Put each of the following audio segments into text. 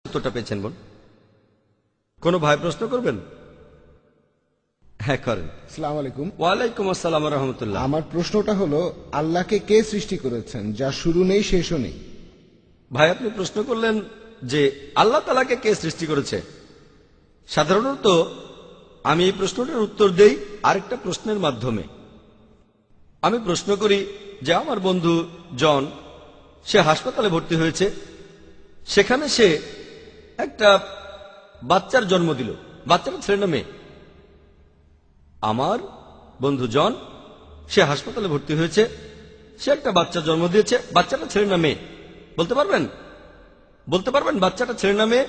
উত্তরটা পেয়েছেন বোন? কোনো ভাই প্রশ্ন করবেন? হ্যাঁ করেন। আসসালামু আলাইকুম। ওয়ালাইকুম আসসালাম রহমতুল্লাহ। আমার প্রশ্নটা হলো, আল্লাহকে কে সৃষ্টি করেছেন যা শুরু নেই শেষও নেই? ভাই আপনি প্রশ্ন করলেন যে আল্লাহ তাআলাকে কে সৃষ্টি করেছে। সাধারণত আমি এই প্রশ্নটার উত্তর দেই আরেকটা প্রশ্নের মাধ্যমে। আমি প্রশ্ন করি যে আমার বন্ধু জন, সে হাসপাতালে ভর্তি হয়েছে, সেখানে সে একটা বাচ্চার জন্ম দিল। বাচ্চাটা ছেলে না মেয়ে? আমার বন্ধু জন, সে হাসপাতালে ভর্তি হয়েছে, সে একটা বাচ্চা জন্ম দিয়েছে। বাচ্চাটা ছেলে না মেয়ে বলতে পারবেন? বলতে পারবেন বাচ্চাটা ছেলে না মেয়ে?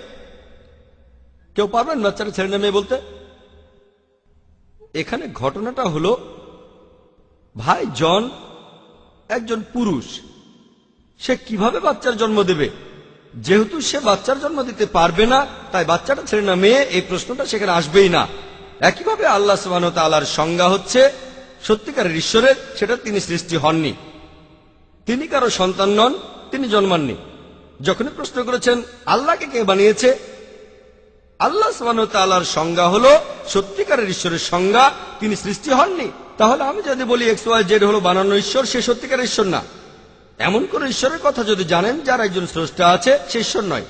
কেউ পারবেন বাচ্চাটা ছেলে না মেয়ে বলতে? এখানে ঘটনাটা হলো, ভাই জন একজন পুরুষ, সে কিভাবে বাচ্চার জন্ম দেবে? যেহেতু সে বাচ্চার জন্ম দিতে পারবে না, তাই বাচ্চাটা ছেলে না মেয়ে এই প্রশ্নটা সেখানে আসবেই না। একইভাবে আল্লাহ সুবহানাহু ওয়া তাআলার সংজ্ঞা হচ্ছে সত্যিকারের ঈশ্বরের, সেটা তিনি সৃষ্টি হননি, তিনি কারো সন্তান নন, তিনি জন্মাননি। যখনই প্রশ্ন করেছেন আল্লাহকে কে বানিয়েছে, আল্লাহ সুবহানাহু ওয়া তাআলার সংজ্ঞা হলো সত্যিকারের ঈশ্বরের সংজ্ঞা, তিনি সৃষ্টি হননি। তাহলে আমি যদি বলি XYZ হলো বানানো ঈশ্বর, সে সত্যিকারের ঈশ্বর না। এমন কোন ঈশ্বরের কথা যদি জানেন যার একজন স্রষ্টা আছে, সে ঈশ্বর নয়।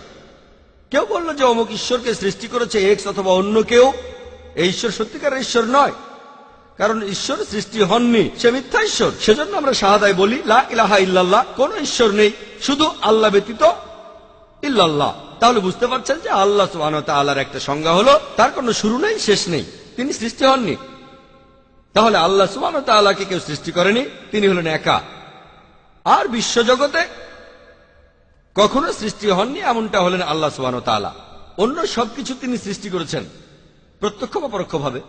কেউ বলল যে অমুক ঈশ্বরকে সৃষ্টি করেছে X অথবা অন্য কেউ, এই ঈশ্বর সত্যিকারের ঈশ্বর নয়, কারণ ঈশ্বর সৃষ্টি হননি, সে মিথ্যা ঈশ্বর। সেজন্য আমরা শাহাদায় বলি লা ইলাহা ইল্লাল্লাহ, কোন ঈশ্বর নেই, শুধু আল্লাহ ব্যতীত ইল্লাল্লাহ। তাহলে বুঝতে পারছেন যে আল্লাহ সুবহানাহু ওয়া তাআলার একটা সংজ্ঞা হলো তার কোনো শুরু নেই, শেষ নেই, তিনি সৃষ্টি হননি। তাহলে আল্লাহ সুবহানাহু ওয়া তাআলাকে কেউ সৃষ্টি করেনি, তিনি হলেন একা। আর বিশ্বজগতে কখনো সৃষ্টি হননি এমনটা হলেন আল্লাহ সুবহানাহু ওয়া তাআলা। অন্য সবকিছু তিনি সৃষ্টি করেছেন প্রত্যক্ষ বা পরোক্ষভাবে,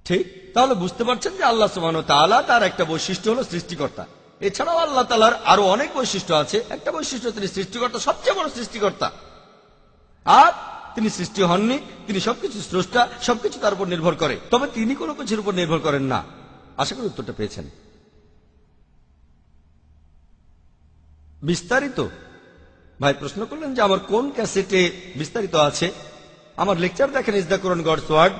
ঠিক? তাহলে বুঝতে পারছেন যে আল্লাহ সুবহানাহু ওয়া তাআলা, তার একটা বৈশিষ্ট্য হলো সৃষ্টিকর্তা। এছাড়াও আল্লাহ তাআলার আরো অনেক বৈশিষ্ট্য আছে। একটা বৈশিষ্ট্য, তিনি সৃষ্টিকর্তা, সবচেয়ে বড় সৃষ্টিকর্তা। আর তিনি সৃষ্টি হননি, তিনি সবকিছু স্রষ্টা, সবকিছু তার উপর নির্ভর করে, তবে তিনি কোনো কিছুর উপর নির্ভর করেন না। আশা করি উত্তরটা পেয়েছেন। বিস্তারিত ভাই প্রশ্ন করলেন যে আমার কোন ক্যাসেটে বিস্তারিত আছে। আমার লেকচার দেখেন, is the Quran God's word.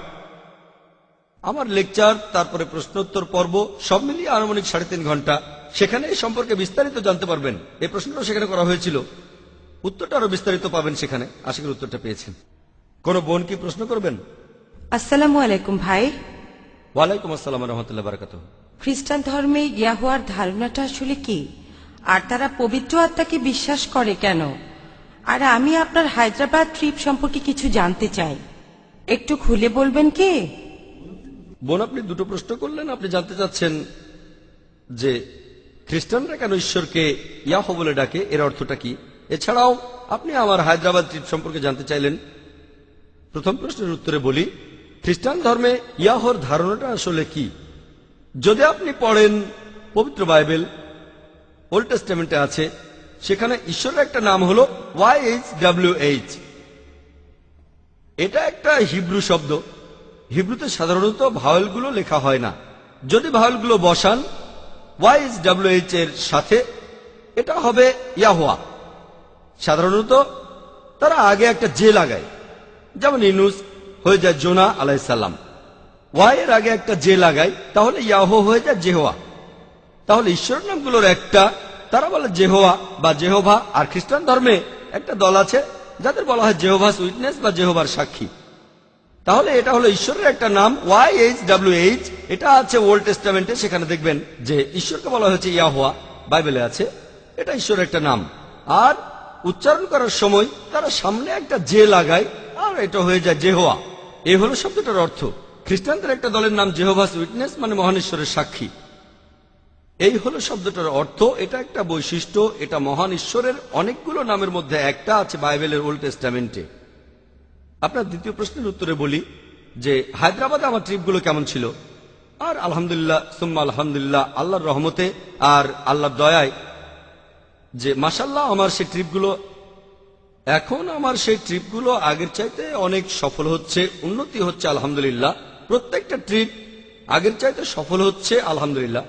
আমার লেকচার, তারপরে প্রশ্নোত্তর পর্ব, সব মিলিয়ে আনুমানিক 3.5 ঘন্টা। সেখানে এই সম্পর্কে বিস্তারিত জানতে পারবেন। এই প্রশ্নটা সেখানে করা হয়েছিল, উত্তরটা আরো বিস্তারিত পাবেন সেখানে। আশা করি উত্তরটা পেয়েছেন। কোন বোন কি প্রশ্ন করবেন? আসসালামু আলাইকুম ভাই। ওয়ালাইকুম আসসালাম রহমতুল্লাহ বারাকাতুহু। খ্রিস্টান ধর্মে ইয়াহুয়ার ধারণাটা আসলে কি, আর তারা পবিত্র আত্মাকে বিশ্বাস করে কেন? আর আমি আপনার হায়দ্রাবাদ ট্রিপ সম্পর্কে কিছু জানতে চাই, একটু খুলে বলবেন কি? বোন আপনি দুটো প্রশ্ন করলেন। আপনি জানতে চাচ্ছেন যে খ্রিস্টানরা কেন ঈশ্বরকে ইয়াহু বলে ডাকে, এর অর্থটা কি। এছাড়াও আপনি আমার হায়দ্রাবাদ ট্রিপ সম্পর্কে জানতে চাইলেন। প্রথম প্রশ্নের উত্তরে বলি, খ্রিস্টান ধর্মে ইয়াহর ধারণাটা আসলে কি। যদি আপনি পড়েন পবিত্র বাইবেল, ওল্ড টেস্টামেন্টে আছে, সেখানে ঈশ্বরের একটা নাম হলো YHWH। এটা একটা হিব্রু শব্দ। হিব্রুতে সাধারণত ভাওয়েলগুলো লেখা হয় না। যদি ভাওয়েলগুলো বসান YHWH এর সাথে, এটা হবে ইয়াহওয়া। সাধারণত তারা আগে একটা জে লাগায়, যেমন ইনুস হয়ে যায় জোনা আলাইহিসসালাম। ওয়াই এর আগে একটা জে লাগায়, তাহলে ইয়াহো হয়ে যায় জেহোয়া। তাহলে ঈশ্বরের নামগুলোর একটা, তারা বলে জেহোয়া বা জেহোভা। আর খ্রিস্টান ধর্মে একটা দল আছে যাদের বলা হয় জেহোভাস উইটনেস বা জেহোবার সাক্ষী। তাহলে এটা হলো ঈশ্বরের একটা নাম YHWH। এটা আছে ওল্ড টেস্টামেন্টে, সেখানে দেখবেন যে ঈশ্বরকে বলা হয়েছে ইয়াহোয়া, বাইবেলে আছে, এটা ঈশ্বরের একটা নাম। আর উচ্চারণ করার সময় তারা সামনে একটা জে লাগায়, আর এটা হয়ে যায় জেহোয়া। এই হলো শব্দটার অর্থ। খ্রিস্টানদের একটা দলের নাম জেহোভাস উইটনেস, মানে মহান ঈশ্বরের সাক্ষী। এই হলো শব্দটার অর্থ। এটা একটা বৈশিষ্ট্য, এটা মহান ঈশ্বরের অনেকগুলো নামের মধ্যে একটা, আছে বাইবেলের ওল্ড টেস্টামেন্টে। আপনার দ্বিতীয় প্রশ্নের উত্তরে বলি যে হায়দ্রাবাদে আমার ট্রিপগুলো কেমন ছিল। আর আলহামদুলিল্লাহ সুম্মা আলহামদুলিল্লাহ, আল্লাহর রহমতে আর আল্লাহর দয়ায় যে মাশাআল্লাহ, আমার সেই ট্রিপগুলো আগের চাইতে অনেক সফল হচ্ছে, উন্নতি হচ্ছে আলহামদুলিল্লাহ। প্রত্যেকটা ট্রিপ আগের চাইতে সফল হচ্ছে আলহামদুলিল্লাহ।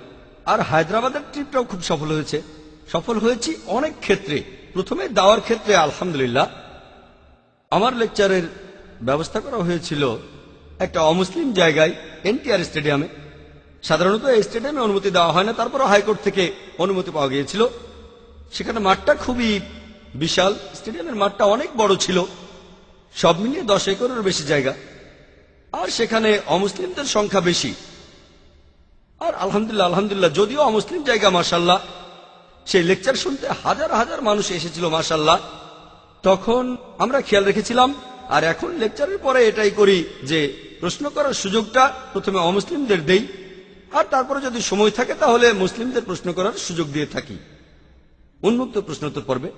আর হায়দ্রাবাদের ট্রিপটাও খুব সফল হয়েছে। সফল হয়েছি অনেক ক্ষেত্রে। প্রথমে দাওয়ার ক্ষেত্রে আলহামদুলিল্লাহ, আমার লেকচারের ব্যবস্থা করা হয়েছিল একটা অমুসলিম জায়গায়, এনটিআর স্টেডিয়ামে। সাধারণত এই স্টেডিয়ামে অনুমতি দেওয়া হয় না, তারপরও হাইকোর্ট থেকে অনুমতি পাওয়া গিয়েছিল। সেখানে মাঠটা খুবই বিশাল, স্টেডিয়ামের মাঠটা অনেক বড় ছিল, সব মিলিয়ে 10 একরের বেশি জায়গা। আর সেখানে অমুসলিমদের সংখ্যা বেশি। আর আলহামদুলিল্লাহ যদিও অমুসলিম জায়গা, মাশাআল্লাহ, সেই লেকচার শুনতে হাজার হাজার মানুষ এসেছিল, মাশাআল্লাহ। তখন আমরা খেয়াল রেখেছিলাম, আর এখন লেকচারের পরে এটাই করি যে প্রশ্ন করার সুযোগটা প্রথমে অমুসলিমদের দেই, আর তারপরে যদি সময় থাকে তাহলে মুসলিমদের প্রশ্ন করার সুযোগ দিয়ে থাকি উন্মুক্ত প্রশ্নোত্তর পর্বে।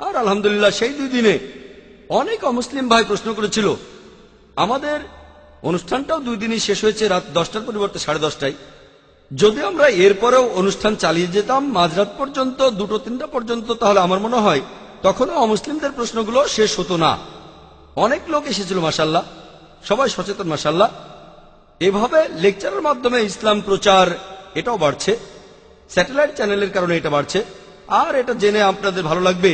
আর আলহামদুলিল্লাহ সেই 2 দিনে অনেক অমুসলিম ভাই প্রশ্ন করেছিল। আমাদের অনুষ্ঠানটাও 2 দিনই শেষ হয়েছে রাত 10টার পরিবর্তে 10:30টায়। যদি আমরা এরপরেও অনুষ্ঠান চালিয়ে যেতাম মাঝরাত পর্যন্ত, 2-3টা পর্যন্ত, তাহলে আমার মনে হয় তখনও অমুসলিমদের প্রশ্নগুলো শেষ হতো না। অনেক লোক এসেছিল, মাশাআল্লাহ, সবাই সচেতন, মাশাআল্লাহ। এভাবে লেকচারের মাধ্যমে ইসলাম প্রচার এটাও বাড়ছে, স্যাটেলাইট চ্যানেলের কারণে এটা বাড়ছে। আর এটা জেনে আপনাদের ভালো লাগবে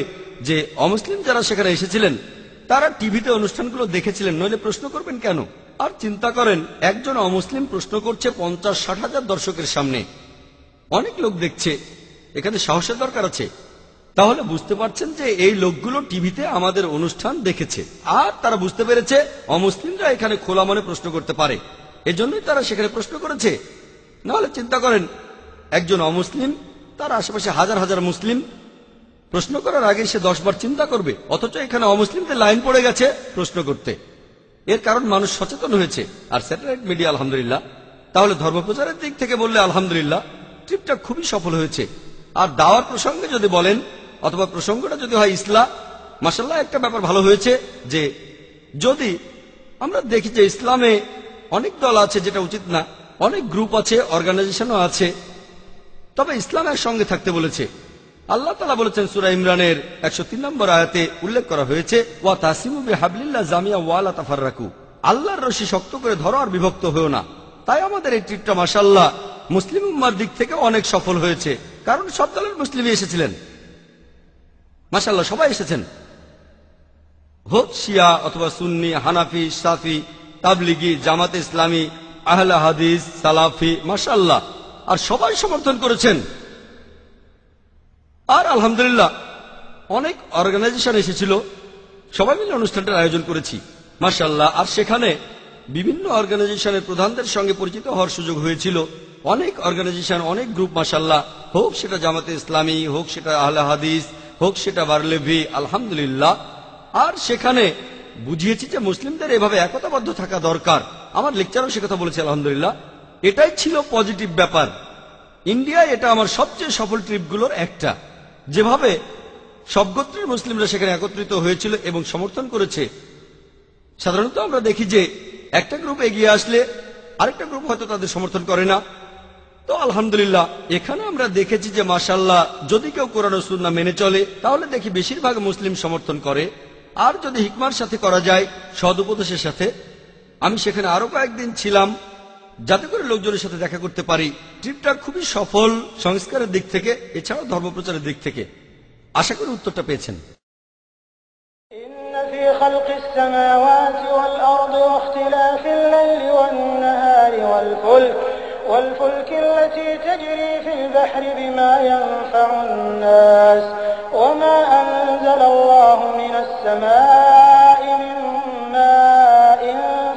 যে অমুসলিম যারা সেখানে এসেছিলেন তারা টিভিতে অনুষ্ঠানগুলো দেখেছিলেন, নইলে প্রশ্ন করবেন কেন? আর চিন্তা করেন, একজন অমুসলিম প্রশ্ন করছে 50-60 হাজার দর্শকের সামনে, অনেক লোক দেখছে, এখানে সাহসের দরকার আছে। তাহলে বুঝতে পারছেন যে এই লোকগুলো টিভিতে আমাদের অনুষ্ঠান দেখেছে, আর তারা বুঝতে পেরেছে অমুসলিমরা এখানে খোলা মনে প্রশ্ন করতে পারে, এজন্যই তারা সেখানে প্রশ্ন করেছে। নাহলে চিন্তা করেন, একজন অমুসলিম, তার আশেপাশে হাজার হাজার মুসলিম, প্রশ্ন করার আগে সে 10 বার চিন্তা করবে, অথচ এখানে অমুসলিমদের লাইন পড়ে গেছে প্রশ্ন করতে। এর কারণ মানুষ সচেতন হয়েছে। আর স্যাটেলাইট মিডিয়া, আলহামদুলিল্লাহ। তাহলে ধর্মপ্রচারের দিক থেকে বললে আলহামদুলিল্লাহ ট্রিপটা খুবই সফল হয়েছে। আর দাওয়ার প্রসঙ্গে যদি বলেন, অথবা প্রসঙ্গটা যদি হয় ইসলাম, মাশাআল্লাহ একটা ব্যাপার ভালো হয়েছে যে যদি আমরা দেখি যে ইসলামে অনেক দল আছে, যেটা উচিত না, অনেক গ্রুপ আছে, অর্গানাইজেশনও আছে, তবে ইসলাম একসঙ্গে থাকতে বলেছে। আল্লাহ তাআলা বলেছেন সূরা ইমরানের 103 নম্বর আয়াতে উল্লেখ করা হয়েছে, ওয়া তাসিমু বিহাবলিল্লাহ জামিয়া ওয়া লা তাফাররাকু, আল্লাহর রশি শক্ত করে ধরো আর বিভক্ত হও না। তাই আমাদের এই ট্রিপটা মাশাআল্লাহ মুসলিম উম্মার দিক থেকে অনেক সফল হয়েছে, কারণ সব দলের মুসলিমই এসেছিলেন, মাশাআল্লাহ সবাই এসেছেন, হোক শিয়া অথবা সুন্নি, হানাফি, শাফি, তাবলিগি, জামাতে ইসলামী, আহলে হাদিস, সালাফি, মাশাআল্লাহ, আর সবাই সমর্থন করেছেন। আর আলহামদুলিল্লাহ অনেক অর্গানাইজেশন এসেছিল, সবাই মিলে অনুষ্ঠানটার আয়োজন করেছি, মাশাআল্লাহ। আর সেখানে বিভিন্ন অর্গানাইজেশনের প্রধানদের সঙ্গে পরিচিত হওয়ার সুযোগ হয়েছিল। অনেক অর্গানাইজেশন, অনেক গ্রুপ, মাশাআল্লাহ, হোক সেটা জামাতে ইসলামী, হোক সেটা আহলে হাদিস, হোক সেটা বারলেভি, আলহামদুলিল্লাহ। আর সেখানে বুঝিয়েছি যে মুসলিমদের এভাবে একতাবদ্ধ থাকা দরকার। আমার লেকচারও সে কথা বলেছে, আলহামদুলিল্লাহ। এটাই ছিল পজিটিভ ব্যাপার। ইন্ডিয়ায় এটা আমার সবচেয়ে সফল ট্রিপগুলোর একটা, যেভাবে সব গোত্রের মুসলিমরা সেখানে একত্রিত হয়েছিল এবং সমর্থন করেছে। সাধারণত আমরা দেখি যে একটা গ্রুপ এগিয়ে আসলে আরেকটা গ্রুপ হয়তো তাদের সমর্থন করে না। তো আলহামদুলিল্লাহ এখানে আমরা দেখেছি যে মাশাআল্লাহ যদি কেউ কোরআন ও সুন্নাহ মেনে চলে তাহলে দেখি বেশিরভাগ মুসলিম সমর্থন করে। আর যদি হিকমার সাথে করা যায়, সদুপদেশের সাথে। আমি সেখানে আরো কয়েকদিন ছিলাম যাতে করে লোকজনের সাথে দেখা করতে পারি। ট্রিপটা খুবই সফল সংস্কারের দিক থেকে, এছাড়াও ধর্মপ্রচারের দিক থেকে। আশা করি উত্তরটা পেয়েছেন। إن في خلق السماوات والأرض واختلاف الليل والنهار والفلك التي تجري في البحر بما ينفع الناس وما أنزل الله من السماء من ماء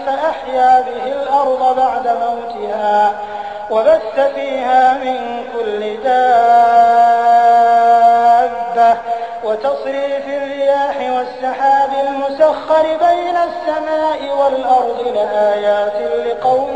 فأحيا به الأرض بعد موتها وبث فيها من كل دابة وتصريف الرياح والسحاب المسخر بين السماء والأرض لآيات لقوم